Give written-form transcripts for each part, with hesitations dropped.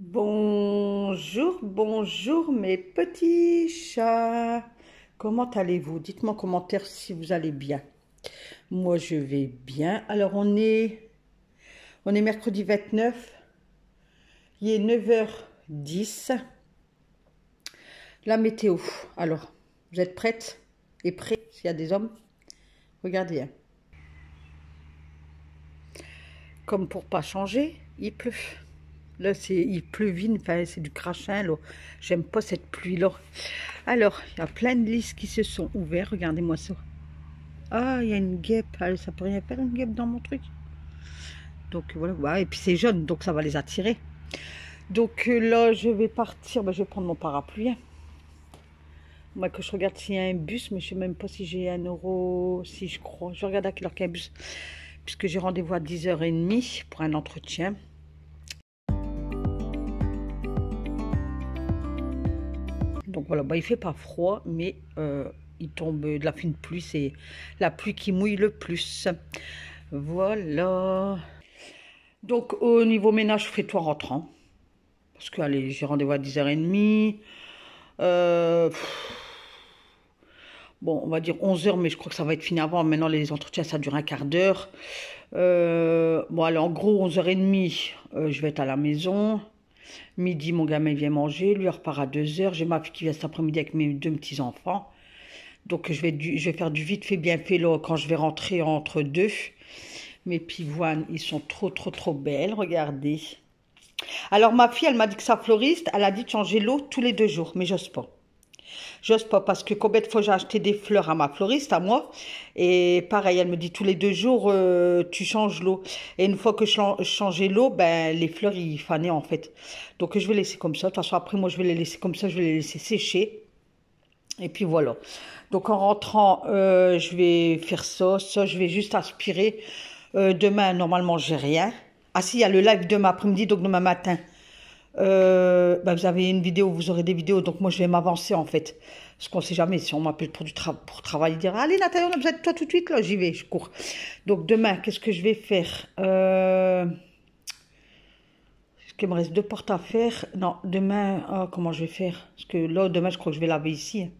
Bonjour, bonjour mes petits chats. Comment allez-vous? Dites-moi en commentaire si vous allez bien. Moi je vais bien. Alors on est mercredi 29. Il est 9h10. La météo. Alors, vous êtes prêtes et prêts s'il y a des hommes? Regardez, hein. Comme pour pas changer, il pleut. Là, il pleuvine, enfin, c'est du crachin, là. J'aime pas cette pluie-là. Alors, il y a plein de lys qui se sont ouverts. Regardez-moi ça. Ah, il y a une guêpe. Ah, ça peut rien faire, une guêpe dans mon truc. Donc, voilà. Ouais, et puis, c'est jaune, donc ça va les attirer. Donc, là, je vais partir. Ben, je vais prendre mon parapluie. Moi, que je regarde s'il y a un bus, mais je sais même pas si j'ai 1 euro. Si, je crois. Je regarde à quelle heure qu'il y a un bus. Puisque j'ai rendez-vous à 10h30 pour un entretien. Donc voilà, bah, il fait pas froid, mais il tombe de la fine pluie, c'est la pluie qui mouille le plus. Voilà. Donc au niveau ménage, je ferai tout en rentrant. Parce que allez, j'ai rendez-vous à 10h30. Bon, on va dire 11h, mais je crois que ça va être fini avant. Maintenant, les entretiens, ça dure un quart d'heure. Bon, allez, en gros, 11h30, je vais être à la maison. Midi, mon gamin vient manger. Lui, il repart à 2h. J'ai ma fille qui vient cet après-midi avec mes deux petits-enfants. Donc, je vais faire du vite fait, bien fait là, quand je vais rentrer entre deux. Mes pivoines, ils sont trop, trop, trop belles. Regardez. Alors, ma fille, elle m'a dit que sa fleuriste, elle a dit de changer l'eau tous les 2 jours. Mais j'ose pas. J'ose pas parce que combien de fois j'ai acheté des fleurs à ma fleuriste, à moi. Et pareil, elle me dit tous les 2 jours, tu changes l'eau. Et une fois que je changeais l'eau, ben, les fleurs, ils fanaient en fait. Donc, je vais laisser comme ça. De toute façon, après, moi, je vais les laisser comme ça. Je vais les laisser sécher. Et puis voilà. Donc en rentrant, je vais faire ça. Ça, je vais juste aspirer. Demain, normalement, j'ai rien. Ah si, il y a le live demain après-midi, donc demain matin. Bah, vous avez une vidéo, vous aurez des vidéos. Donc moi, je vais m'avancer en fait. Parce qu'on ne sait jamais si on m'appelle pour travailler, dire allez Nathalie, on a besoin de toi tout de suite. Là, j'y vais, je cours. Donc demain, qu'est-ce que je vais faire Est-ce qu'il me reste 2 portes à faire? Non, demain, comment je vais faire? Parce que là, demain, je crois que je vais laver ici, hein.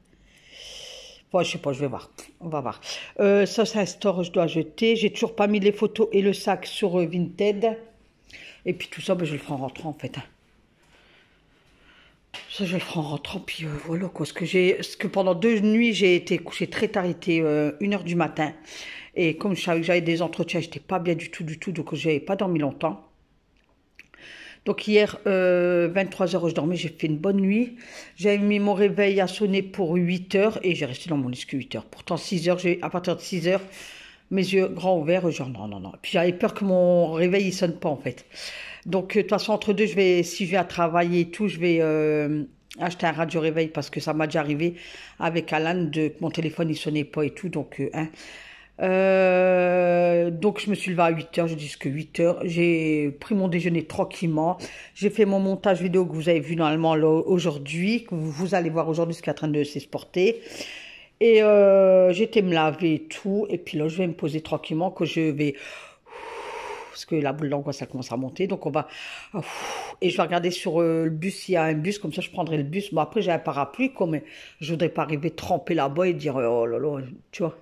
Ouais, je sais pas, je vais voir. On va voir. Ça, c'est un store, je dois jeter. J'ai toujours pas mis les photos et le sac sur Vinted. Et puis tout ça, ben, je le ferai en rentrant, en fait, hein. Ça, je le ferai en rentrant, puis voilà, quoi. Parce que pendant 2 nuits, j'ai été couchée très tard, il était 1h du matin. Et comme je savais que j'avais des entretiens, j'étais pas bien du tout, donc j'avais pas dormi longtemps. Donc hier, 23h, je dormais, j'ai fait une bonne nuit. J'avais mis mon réveil à sonner pour 8h et j'ai resté dans mon lit jusqu'à 8h. Pourtant, 6h, à partir de 6h, mes yeux grands ouverts, genre non, non, non. Puis j'avais peur que mon réveil ne sonne pas en fait. Donc de toute façon, entre deux, si je vais à travailler et tout, je vais acheter un radio réveil parce que ça m'a déjà arrivé avec Alan, que mon téléphone il sonnait pas et tout. Donc, hein. Donc je me suis levée à 8h, je dis que 8h, j'ai pris mon déjeuner tranquillement, j'ai fait mon montage vidéo que vous avez vu normalement aujourd'hui, que vous allez voir aujourd'hui ce qui est en train de s'exporter, et j'étais me laver et tout, et puis là je vais me poser tranquillement, que je vais, parce que la boule d'angoisse ça commence à monter, donc on va, et je vais regarder sur le bus s'il y a un bus, comme ça je prendrai le bus. Bon après j'ai un parapluie, comme je voudrais pas arriver trempé là-bas et dire oh là là, tu vois.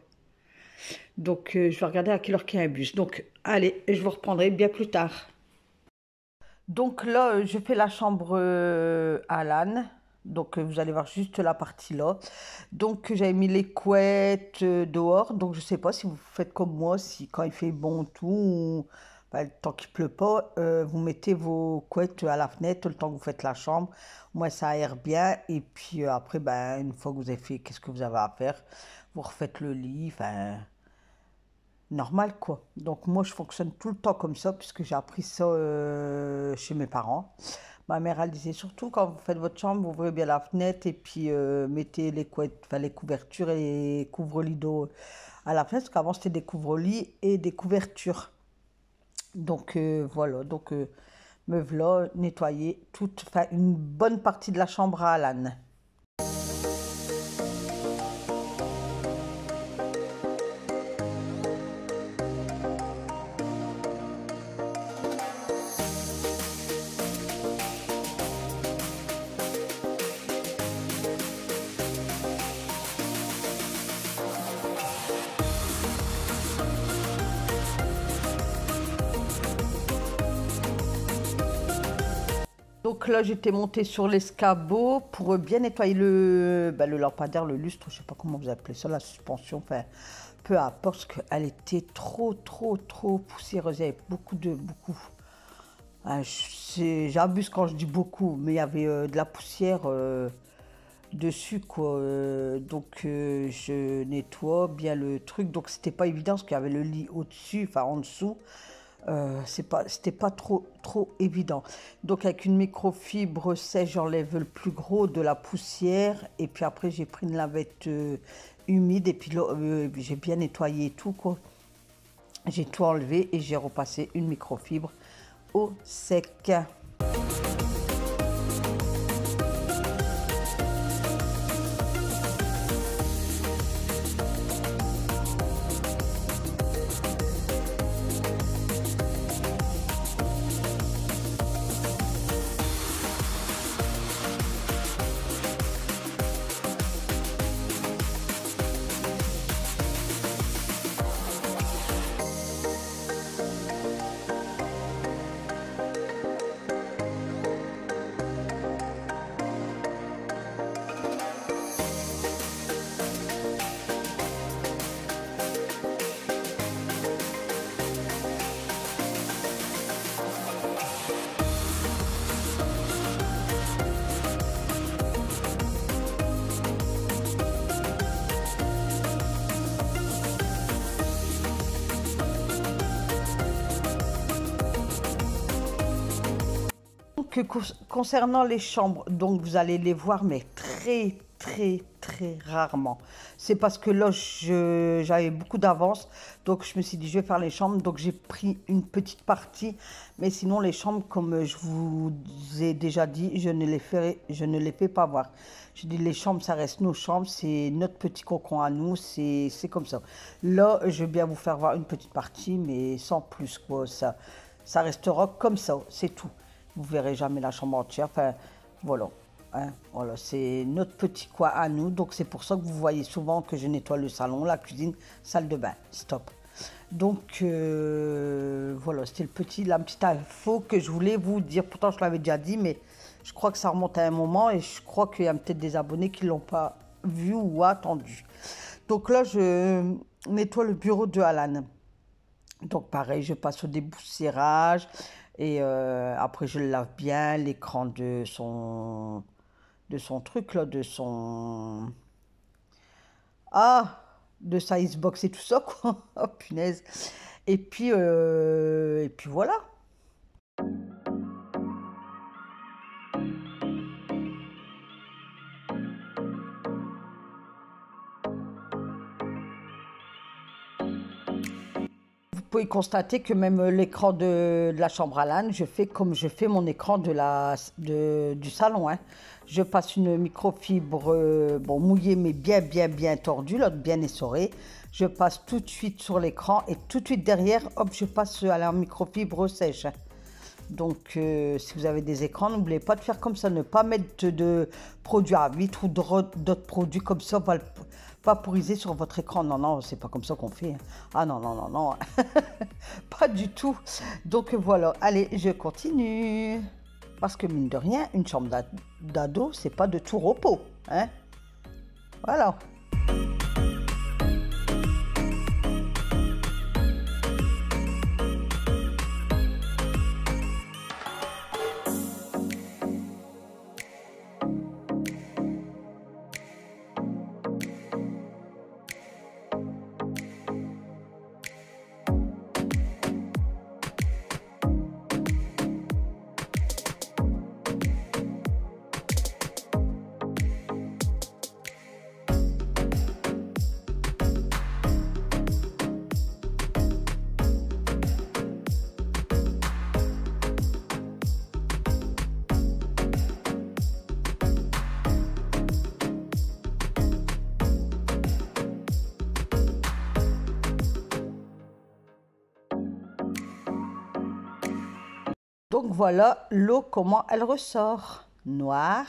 Donc, je vais regarder à quelle heure qu'il y a un bus. Donc, allez, je vous reprendrai bien plus tard. Donc là, je fais la chambre à l'âne. Donc, vous allez voir juste la partie là. Donc, j'avais mis les couettes dehors. Donc, je ne sais pas si vous faites comme moi, si quand il fait bon tout, ben, tant qu'il pleut pas, vous mettez vos couettes à la fenêtre le temps que vous faites la chambre. Moi, ça aère bien. Et puis après, ben, une fois que vous avez fait, qu'est-ce que vous avez à faire? Vous refaites le lit, enfin normal quoi. Donc moi je fonctionne tout le temps comme ça puisque j'ai appris ça chez mes parents. Ma mère elle disait surtout quand vous faites votre chambre, ouvrez bien la fenêtre et puis mettez les couettes, enfin les couvertures et les couvre-lits d'eau à la fenêtre parce qu'avant c'était des couvre-lits et des couvertures. Donc voilà, donc me voilà nettoyer toute, enfin une bonne partie de la chambre à Alan. Donc là, j'étais montée sur l'escabeau pour bien nettoyer le lampadaire, le lustre, je sais pas comment vous appelez ça, la suspension, enfin, peu importe, parce qu'elle était trop poussiéreuse, il y avait beaucoup. Ah, j'abuse quand je dis beaucoup, mais il y avait de la poussière dessus, quoi. Donc je nettoie bien le truc, donc c'était pas évident parce qu'il y avait le lit au-dessus, enfin en dessous. C'était pas trop évident. Donc avec une microfibre sèche, j'enlève le plus gros de la poussière et puis après j'ai pris une lavette humide et puis j'ai bien nettoyé tout, quoi. J'ai tout enlevé et j'ai repassé une microfibre au sec. Concernant les chambres, donc vous allez les voir, mais très rarement. C'est parce que là, j'avais beaucoup d'avance, donc je me suis dit, je vais faire les chambres, donc j'ai pris une petite partie. Mais sinon, les chambres, comme je vous ai déjà dit, je ne les fais pas voir. Je dis, les chambres, ça reste nos chambres, c'est notre petit cocon à nous, c'est comme ça. Là, je vais bien vous faire voir une petite partie, mais sans plus, quoi. Ça restera comme ça, c'est tout. Vous verrez jamais la chambre entière. Enfin, voilà. Hein, voilà, c'est notre petit coin à nous. Donc, c'est pour ça que vous voyez souvent que je nettoie le salon, la cuisine, salle de bain. Stop. Donc, voilà, c'était la petite info que je voulais vous dire. Pourtant, je l'avais déjà dit, mais je crois que ça remonte à un moment et je crois qu'il y a peut-être des abonnés qui ne l'ont pas vu ou attendu. Donc là, je nettoie le bureau de Alan. Donc pareil, je passe au déboussiérage et après je lave bien l'écran de son truc là, ah, de sa Xbox et tout ça, quoi. Oh punaise. Et puis voilà. Vous pouvez constater que même l'écran de la chambre à Alan, je fais comme je fais mon écran du salon, hein. Je passe une microfibre bon, mouillée mais bien tordue, là, bien essorée. Je passe tout de suite sur l'écran et tout de suite derrière, hop, je passe à la microfibre sèche, hein. Donc, si vous avez des écrans, n'oubliez pas de faire comme ça. Ne pas mettre de produits à vitre ou d'autres produits comme ça vaporiser sur votre écran. Non, c'est pas comme ça qu'on fait. Ah non. Pas du tout. Donc, voilà. Allez, je continue. Parce que, mine de rien, une chambre d'ado, c'est pas de tout repos, hein. Voilà. Donc voilà l'eau, comment elle ressort. Noir.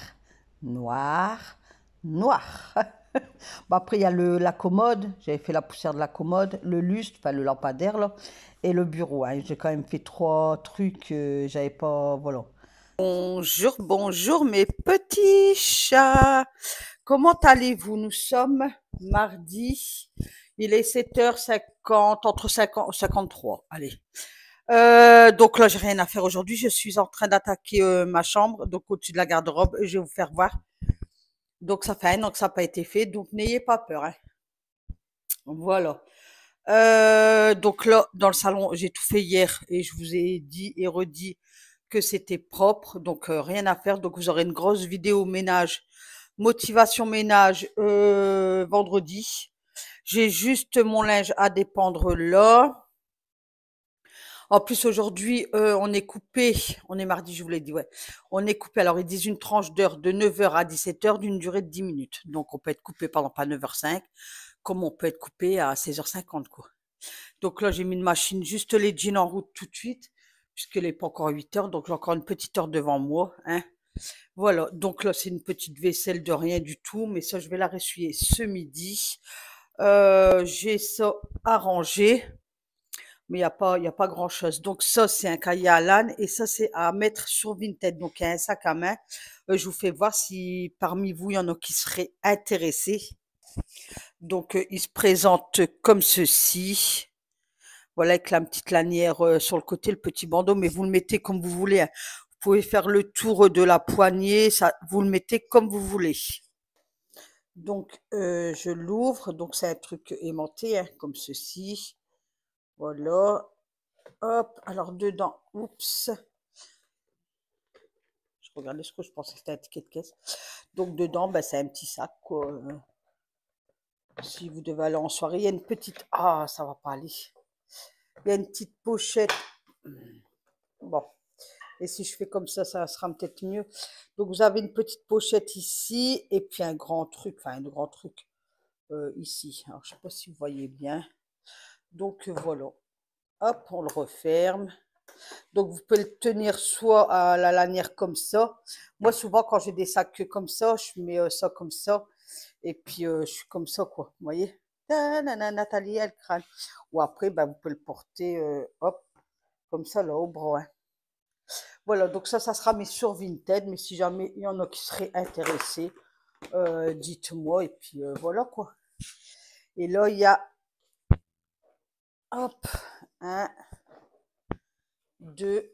Bon, après, il y a la commode. J'avais fait la poussière de la commode, le lustre, enfin le lampadaire, là, et le bureau, hein. J'ai quand même fait 3 trucs. J'avais pas... Voilà. Bonjour, bonjour mes petits chats. Comment allez-vous? Nous sommes mardi. Il est 7h50, entre 50 53. Allez. Donc là, j'ai rien à faire aujourd'hui. Je suis en train d'attaquer ma chambre, donc au-dessus de la garde-robe. Je vais vous faire voir. Donc ça fait un an que ça n'a pas été fait, donc n'ayez pas peur, hein. Voilà. Donc là, dans le salon, j'ai tout fait hier et je vous ai dit et redit que c'était propre, donc rien à faire. Donc vous aurez une grosse vidéo ménage, motivation ménage vendredi. J'ai juste mon linge à dépendre là. En plus aujourd'hui, on est coupé, on est mardi, je vous l'ai dit, ouais. On est coupé, alors ils disent une tranche d'heure de 9h à 17h d'une durée de 10 minutes. Donc on peut être coupé pendant pas 9h05, comme on peut être coupé à 16h50, quoi. Donc là, j'ai mis une machine, juste les jeans en route tout de suite, puisqu'il n'est pas encore 8h, donc j'ai encore une petite heure devant moi, hein. Voilà, donc là, c'est une petite vaisselle de rien du tout, mais ça, je vais la ressuyer ce midi. J'ai ça à ranger, mais il y a pas grand-chose. Donc ça, c'est un cahier à l'âne, et ça, c'est à mettre sur Vinted. Donc il y a un sac à main. Je vous fais voir si parmi vous, il y en a qui seraient intéressés. Donc, il se présente comme ceci. Voilà, avec la petite lanière sur le côté, le petit bandeau, mais vous le mettez comme vous voulez, hein. Vous pouvez faire le tour de la poignée, ça, vous le mettez comme vous voulez. Donc, je l'ouvre. Donc, c'est un truc aimanté, hein, comme ceci. Voilà. Hop. Alors, dedans, oups. Je regardais ce que je pensais que c'était un ticket de caisse. Donc, dedans, ben, c'est un petit sac, quoi. Si vous devez aller en soirée, il y a une petite... Ah, ça va pas aller. Il y a une petite pochette. Bon. Et si je fais comme ça sera peut-être mieux. Donc, vous avez une petite pochette ici et puis un grand truc, enfin, un grand truc ici. Alors, je sais pas si vous voyez bien. Donc, voilà. Hop, on le referme. Donc, vous pouvez le tenir soit à la lanière comme ça. Moi, souvent, quand j'ai des sacs comme ça, je mets ça comme ça. Et puis, je suis comme ça, quoi. Vous voyez? Nathalie, elle crâne. Ou après, ben, vous pouvez le porter, hop, comme ça, là, au bras, hein. Voilà, donc ça sera mis sur Vinted, mais si jamais il y en a qui seraient intéressés, dites-moi, et puis voilà quoi. Et là, il y a, hop, un, deux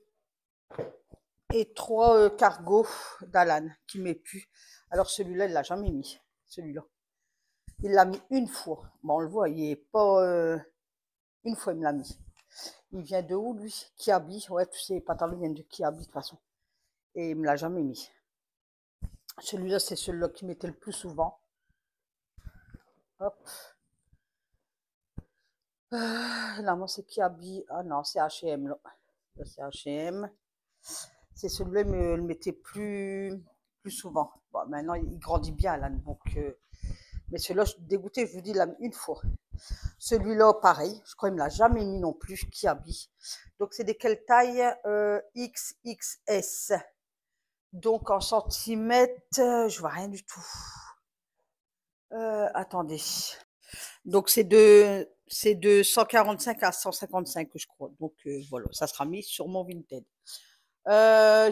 et trois cargos d'Alan qui met plus. Alors celui-là, il l'a jamais mis, celui-là. Il l'a mis une fois. Bon, on le voit, il est pas... une fois, il me l'a mis. Il vient de où, lui? Kiabi. Ouais, tous ces pantalons viennent de Kiabi, de toute façon. Et il me l'a jamais mis. Celui-là, c'est celui-là qui mettait le plus souvent. Hop. Là, moi, c'est Kiabi. Ah non, c'est H&M, là. Là, c'est H&M. C'est celui-là, mais le mettait plus souvent. Bon, maintenant, il grandit bien, là. Donc, mais celui-là, je suis dégoûtée, je vous dis, il l'a mis une fois. Celui-là, pareil. Je crois qu'il ne me l'a jamais mis non plus, Kiabi. Donc, c'est de quelle taille? XXS. Donc, en centimètres, je vois rien du tout. Attendez. Donc, c'est de 145 à 155, je crois. Donc, voilà, ça sera mis sur mon Vinted.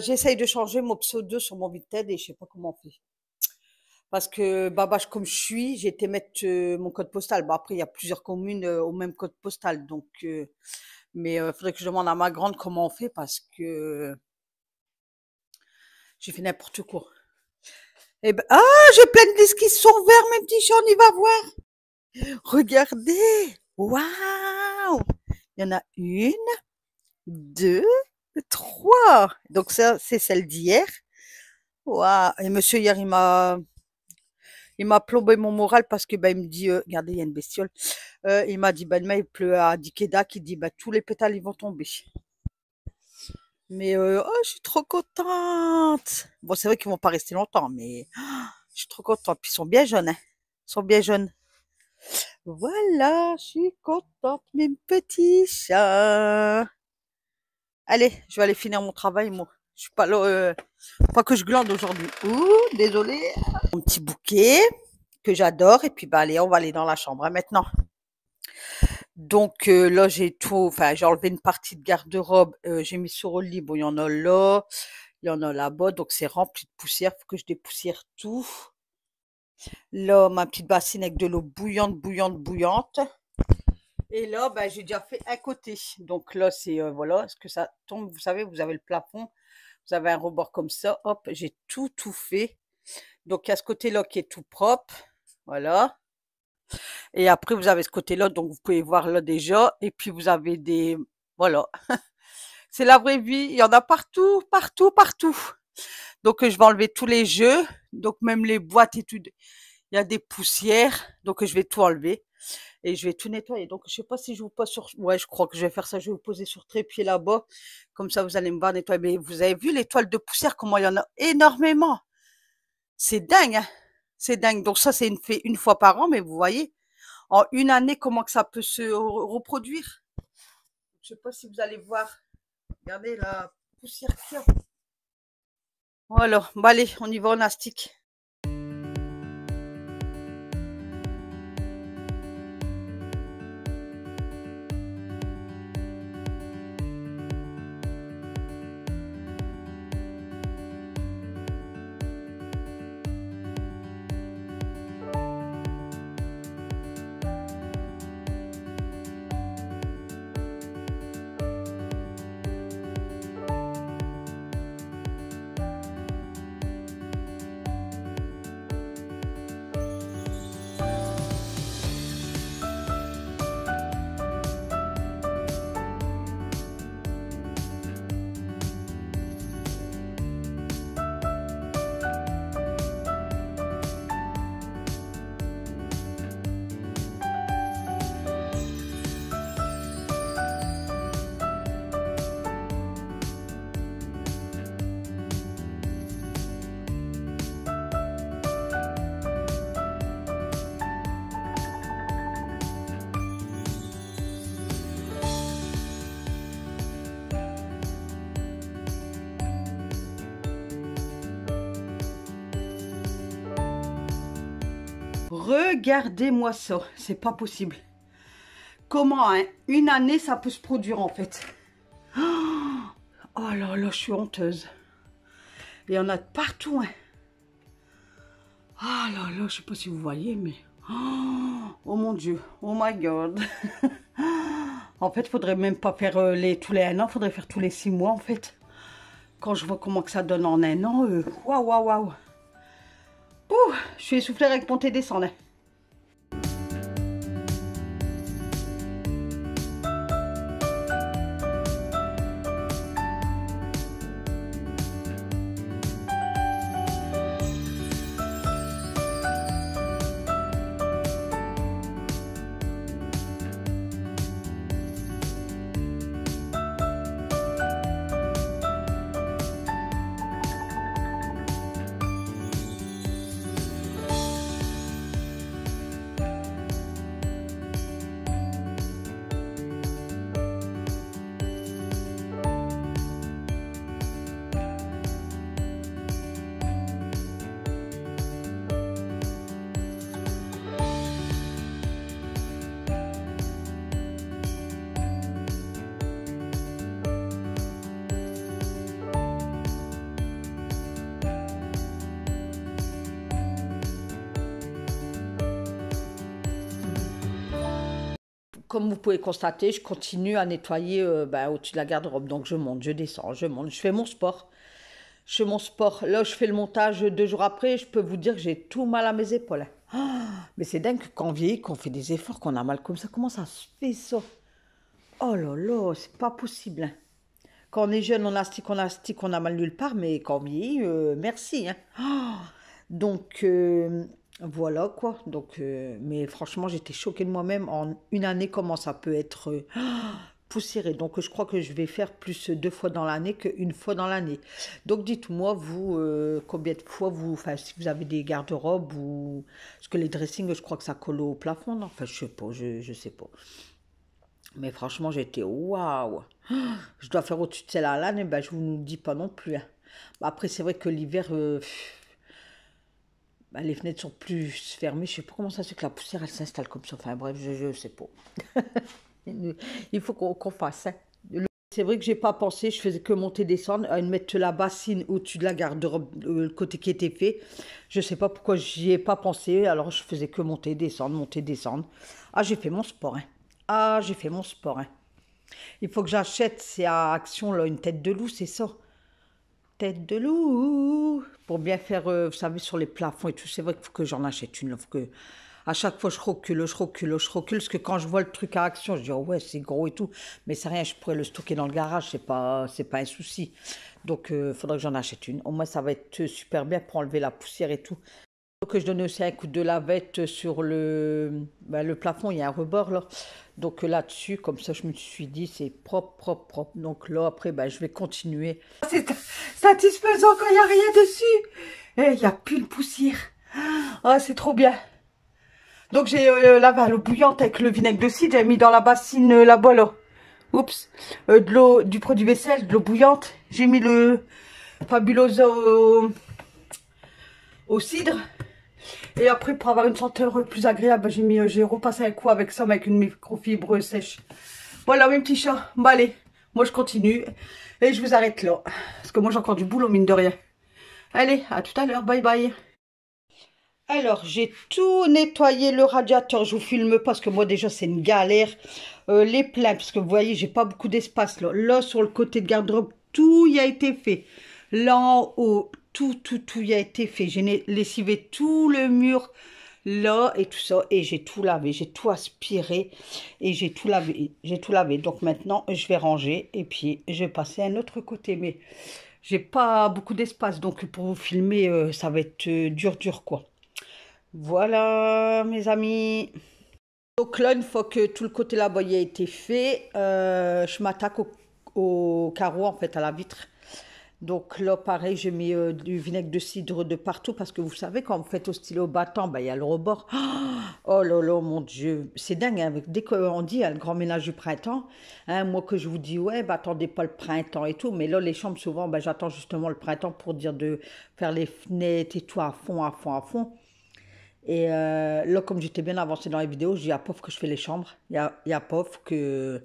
J'essaye de changer mon pseudo sur mon Vinted et je sais pas comment on fait. Parce que, babache comme je suis, j'ai été mettre mon code postal. Bon, après, il y a plusieurs communes au même code postal. Donc, mais il faudrait que je demande à ma grande comment on fait parce que j'ai fait n'importe quoi. Eh ben, ah, j'ai plein de listes qui sont verts, mes petits chats, on y va voir. Regardez. Waouh! Il y en a une, deux, trois. Donc ça, c'est celle d'hier. Waouh! Et monsieur, hier, il m'a plombé mon moral parce que, bah, il me dit, regardez, il y a une bestiole. Il m'a dit, bah, demain, il pleut à Dikeda, qui dit, bah, tous les pétales, ils vont tomber. Mais, oh, je suis trop contente. Bon, c'est vrai qu'ils vont pas rester longtemps, mais je suis trop contente. Puis ils sont bien jeunes, hein. Ils sont bien jeunes. Voilà, je suis contente, mes petits chats. Allez, je vais aller finir mon travail, moi. Je suis pas là, pas que je glande aujourd'hui. Ouh, désolée. Mon petit bouquet que j'adore. Et puis, bah, allez, on va aller dans la chambre, hein, maintenant. Donc, là, j'ai tout, enfin, j'ai enlevé une partie de garde-robe. J'ai mis sur le lit. Bon, il y en a là. Il y en a là-bas, donc c'est rempli de poussière. Faut que je dépoussière tout. Là, ma petite bassine avec de l'eau bouillante, bouillante, bouillante. Et là, ben, j'ai déjà fait un côté. Donc là, c'est, voilà, est-ce que ça tombe? Vous savez, vous avez le plafond, vous avez un rebord comme ça. Hop, j'ai tout fait. Donc, il y a ce côté-là qui est tout propre. Voilà. Et après, vous avez ce côté-là, donc vous pouvez voir là déjà. Et puis, vous avez des... Voilà. C'est la vraie vie. Il y en a partout, partout, partout. Donc, je vais enlever tous les jeux. Donc, même les boîtes et tout. Il y a des poussières. Donc, je vais tout enlever. Et je vais tout nettoyer. Donc, je sais pas si je vous pose sur... Ouais, je crois que je vais faire ça. Je vais vous poser sur trépied là-bas. Comme ça, vous allez me voir nettoyer. Mais vous avez vu les toiles de poussière, comment il y en a énormément. C'est dingue, hein. C'est dingue. Donc, ça, c'est fait une fois par an. Mais vous voyez, en une année, comment que ça peut se reproduire. Je sais pas si vous allez voir. Regardez la poussière qu'il y a. Voilà. Bon, allez, on y va en astique. Regardez-moi ça, c'est pas possible. Comment, hein, une année, ça peut se produire en fait. Oh là là, je suis honteuse. Il y en a de partout, hein. Ah là là, je sais pas si vous voyez, mais... Oh mon Dieu, oh my God. En fait, faudrait même pas faire tous les 1 an, faudrait faire tous les 6 mois en fait. Quand je vois comment que ça donne en 1 an, waouh, waouh, waouh. Ouh, je suis essoufflée avec monter et descendre. Comme vous pouvez constater, je continue à nettoyer au-dessus de la garde-robe. Donc je monte, je descends, je monte, je fais mon sport. Je fais mon sport. Là, je fais le montage 2 jours après. Je peux vous dire que j'ai tout mal à mes épaules. Mais c'est dingue que quand on vieillit, qu'on fait des efforts, qu'on a mal comme ça. Comment ça se fait ça? Oh là là, c'est pas possible, hein. Quand on est jeune, on astique, on a mal nulle part. Mais quand on vieillit, merci, hein. Donc, voilà quoi. Donc, mais franchement, j'étais choquée de moi-même. En une année, comment ça peut être poussiéré. Donc, je crois que je vais faire plus 2 fois dans l'année qu'une fois dans l'année. Donc, dites-moi, vous, combien de fois vous... Enfin, si vous avez des garde-robes ou... Parce que les dressings, je crois que ça colle au plafond, non? Enfin, je sais pas, je sais pas. Mais franchement, j'étais waouh. Je dois faire au-dessus de celle-là, là, mais ben, je vous dis pas non plus, hein. Après, c'est vrai que l'hiver... bah, les fenêtres sont plus fermées. Je sais pas comment ça se fait que la poussière, elle s'installe comme ça. Enfin bref, je sais pas. Il faut qu'on fasse, hein. C'est vrai que j'ai pas pensé, je faisais que monter descendre, à mettre la bassine au-dessus de la garde-robe, le côté qui était fait. Je sais pas pourquoi j'y ai pas pensé, alors je faisais que monter, descendre, monter, descendre. Ah, j'ai fait mon sport, hein. Ah, j'ai fait mon sport, hein. Il faut que j'achète, c'est à Action, là, une tête de loup, c'est ça. Tête de loup. Pour bien faire, vous savez, sur les plafonds et tout. C'est vrai qu'il faut que j'en achète une. Là. Faut que, à chaque fois, je recule, je recule, je recule. Parce que quand je vois le truc à Action, je dis, oh ouais, c'est gros et tout. Mais c'est rien, je pourrais le stocker dans le garage. C'est pas un souci. Donc, il faudra que j'en achète une. Au moins, ça va être super bien pour enlever la poussière et tout. Donc, je donne aussi un coup de lavette sur le plafond. Il y a un rebord là. Donc là-dessus, comme ça, je me suis dit, c'est propre, propre, propre. Donc là, après, je vais continuer. C'est satisfaisant quand il n'y a rien dessus. Et il n'y a plus de poussière. Ah, c'est trop bien. Donc j'ai lavé à l'eau bouillante avec le vinaigre de cidre. J'ai mis dans la bassine là-bas, là. Oups. De l'eau, du produit vaisselle, de l'eau bouillante. J'ai mis le Fabuloso au cidre. Et après, pour avoir une senteur plus agréable, j'ai repassé un coup avec ça, avec une microfibre sèche. Voilà, mes petits chats. Bon, allez, moi je continue. Et je vous arrête là. Parce que moi j'ai encore du boulot, mine de rien. Allez, à tout à l'heure. Bye bye. Alors, j'ai tout nettoyé le radiateur. Je vous filme parce que moi déjà c'est une galère. Les pleins, parce que vous voyez, j'ai pas beaucoup d'espace là. Là, sur le côté de garde-robe, tout y a été fait. Là en haut, tout y a été fait. J'ai lessivé tout le mur là et tout ça. Et j'ai tout lavé, j'ai tout aspiré et j'ai tout lavé. J'ai tout lavé. Donc maintenant, je vais ranger et puis je vais passer à un autre côté. Mais j'ai pas beaucoup d'espace. Donc pour vous filmer, ça va être dur quoi. Voilà, mes amis. Donc là, une fois que tout le côté là-bas y a été fait, je m'attaque au carreau, en fait, à la vitre. Donc là, pareil, j'ai mis du vinaigre de cidre de partout parce que vous savez, quand vous faites au stylo battant, il y a le rebord. Oh là là, mon Dieu, c'est dingue. Hein, dès qu'on dit, il y a le grand ménage du printemps, hein, moi que je vous dis, ouais, attendez pas le printemps et tout. Mais là, les chambres, souvent, j'attends justement le printemps pour dire de faire les fenêtres et tout à fond, à fond, à fond. Et là, comme j'étais bien avancée dans les vidéos, je dis à Pof que je fais les chambres. Il y a Pof que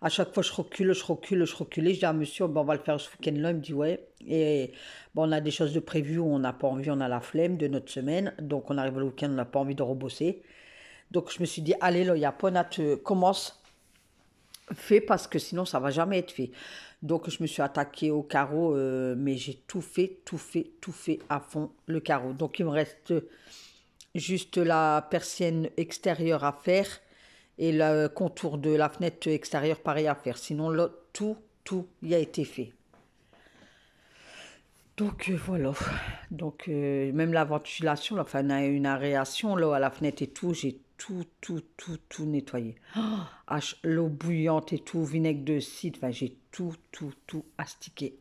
à chaque fois je recule, je recule, je recule. Et je dis à monsieur, on va le faire ce week-end-là. Il me dit ouais. Et on a des choses de prévues où on n'a pas envie, on a la flemme de notre semaine. Donc on arrive le week-end, on n'a pas envie de rebosser. Donc je me suis dit, allez, là, il y a pas commence, fais parce que sinon ça va jamais être fait. Donc je me suis attaquée au carreau, mais j'ai tout fait à fond le carreau. Donc il me reste juste la persienne extérieure à faire et le contour de la fenêtre extérieure pareil à faire. Sinon, là, tout y a été fait. Donc voilà. Donc même la ventilation, là, enfin une aération là, à la fenêtre et tout, j'ai tout nettoyé. Oh, l'eau bouillante et tout, vinaigre de cidre, enfin j'ai tout astiqué.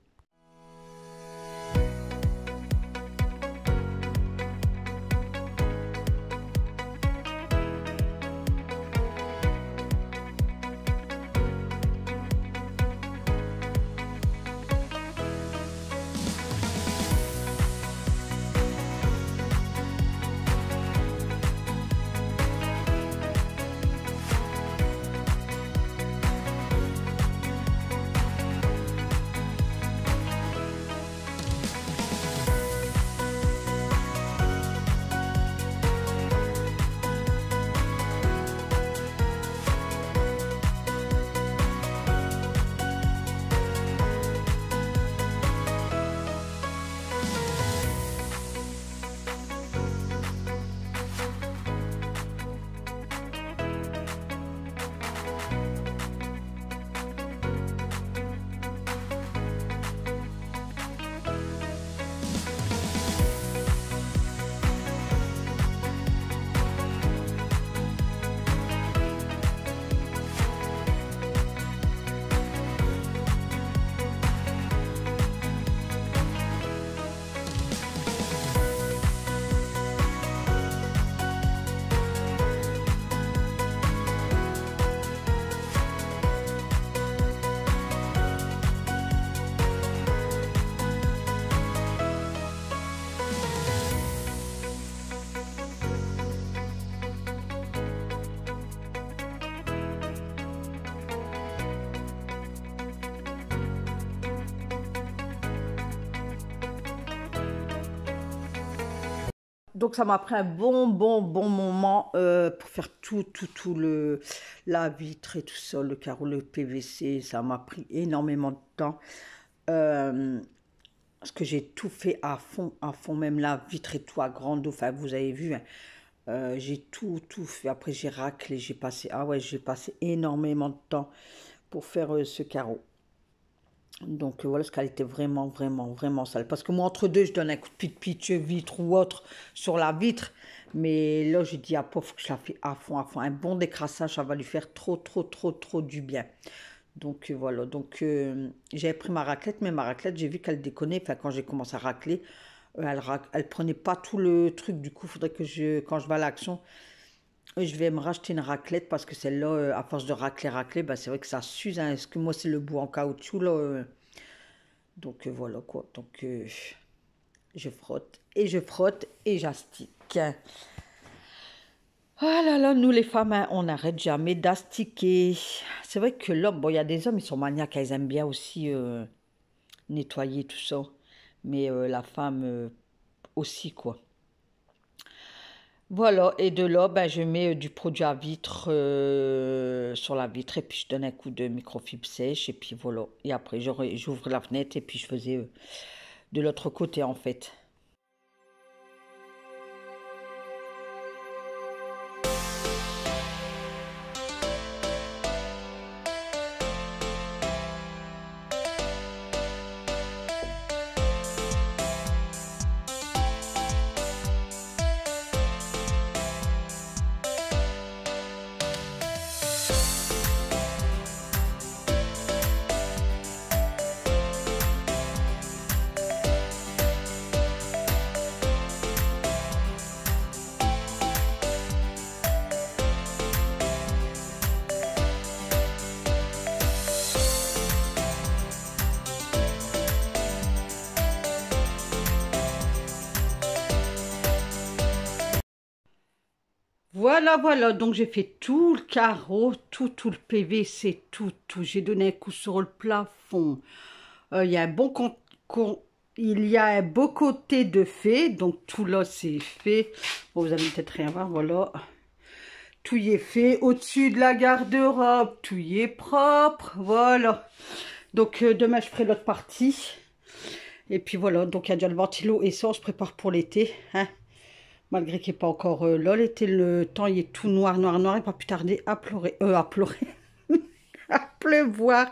Donc ça m'a pris un bon moment pour faire la vitre et tout ça, le carreau, le PVC. Ça m'a pris énormément de temps. Parce que j'ai tout fait à fond, même la vitre et tout à grande eau. Enfin, vous avez vu, hein. J'ai tout fait. Après, j'ai raclé, j'ai passé énormément de temps pour faire ce carreau. Donc voilà, parce qu'elle était vraiment sale. Parce que moi, entre deux, je donne un coup de pitch vitre ou autre sur la vitre. Mais là, j'ai dit, ah, faut que je la fais à fond. Un bon décrassage, ça va lui faire trop du bien. Donc voilà, donc j'avais pris ma raclette, mais ma raclette, j'ai vu qu'elle déconnait. Enfin, quand j'ai commencé à racler, elle prenait pas tout le truc. Du coup, il faudrait que quand je vais à l'action, je vais me racheter une raclette parce que celle-là, à force de racler, bah, c'est vrai que ça s'use, hein. Est-ce que moi, c'est le bout en caoutchouc, là. Donc voilà quoi. Donc je frotte et j'astique. Oh là là, nous les femmes, hein, on n'arrête jamais d'astiquer. C'est vrai que l'homme, bon, il y a des hommes, ils sont maniaques, ils aiment bien aussi nettoyer tout ça. Mais la femme aussi, quoi. Voilà, et de là, ben, je mets du produit à vitre sur la vitre et puis je donne un coup de microfibre sèche et puis voilà. Et après, j'ouvre la fenêtre et puis je faisais de l'autre côté en fait. Voilà, donc j'ai fait tout le carreau, tout le PVC, tout. J'ai donné un coup sur le plafond. Il y a il y a un beau côté de fait, donc tout là c'est fait. Bon, vous allez peut-être rien voir, voilà. Tout y est fait. Au-dessus de la garde-robe, tout y est propre, voilà. Donc demain je ferai l'autre partie. Et puis voilà, donc il y a déjà le ventilo et ça, on se prépare pour l'été, hein. Malgré qu'il n'est pas encore là, l'été, le temps il est tout noir, et pas plus tarder à pleurer, à pleuvoir.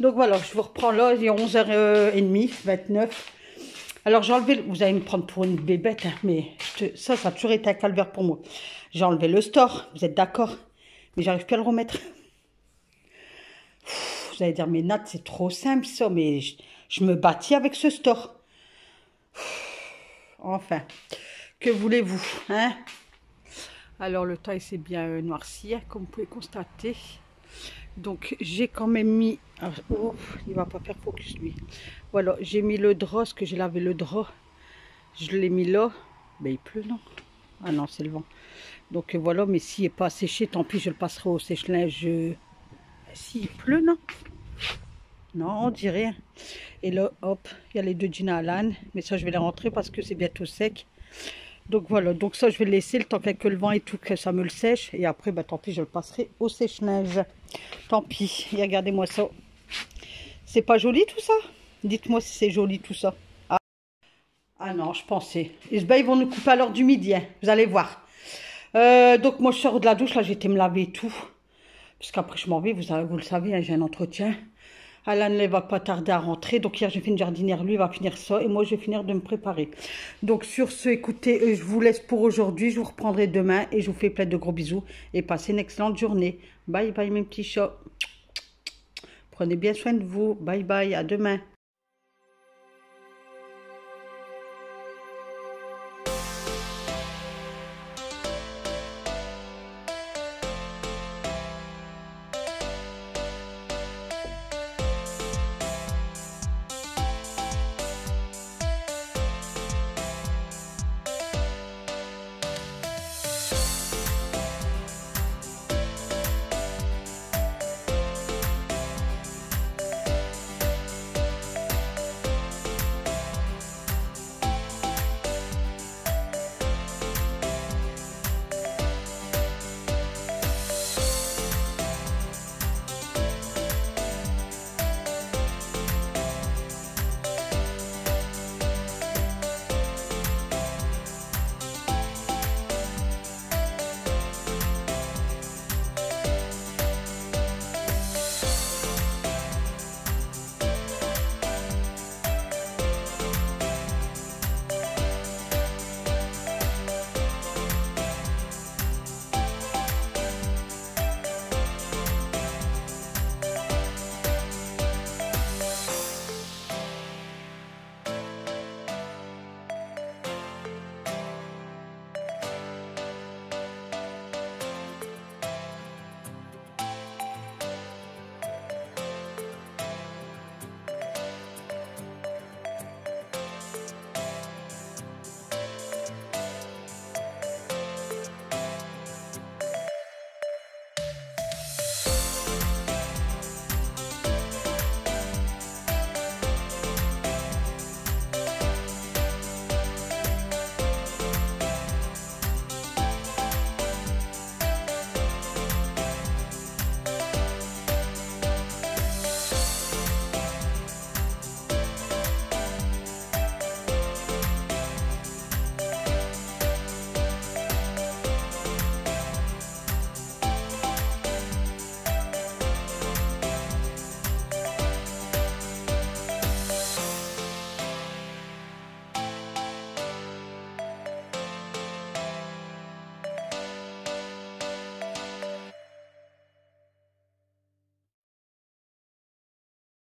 Donc voilà, je vous reprends là, il est 11h30, 29. Alors j'ai enlevé, vous allez me prendre pour une bébête, hein, mais ça a toujours été un calvaire pour moi. J'ai enlevé le store, vous êtes d'accord? Mais j'arrive plus à le remettre. Vous allez dire, mais Nat, c'est trop simple ça, mais je me bâtis avec ce store. Enfin, que voulez-vous, hein? Alors le temps s'est bien noirci, hein, comme vous pouvez constater. Donc j'ai quand même mis, oh, il va pas faire focus lui. Voilà, j'ai mis le drap, parce que j'ai lavé le drap. Je l'ai mis là, mais il pleut non? Ah non, c'est le vent. Donc voilà, mais s'il n'est pas séché, tant pis, je le passerai au sèche-linge. S'il pleut, non? Non, on dit rien. Et là, hop, il y a les deux jeans à l'âne, mais ça je vais les rentrer parce que c'est bientôt sec. Donc voilà, donc ça je vais le laisser le temps que le vent et tout, que ça me le sèche. Et après, bah, tant pis, je le passerai au sèche-linge. Tant pis, et regardez-moi ça. C'est pas joli tout ça? Dites-moi si c'est joli tout ça. Ah non, je pensais. Et ben, ils vont nous couper à l'heure du midi, hein, vous allez voir. Donc moi je sors de la douche, là j'ai été me laver et tout. Parce qu'après je m'en vais, vous le savez, hein, j'ai un entretien. Alan ne va pas tarder à rentrer. Donc hier j'ai fait une jardinière, lui il va finir ça. Et moi je vais finir de me préparer. Donc sur ce, écoutez, je vous laisse pour aujourd'hui. Je vous reprendrai demain. Et je vous fais plein de gros bisous. Et passez une excellente journée. Bye bye mes petits chats. Prenez bien soin de vous. Bye bye, à demain.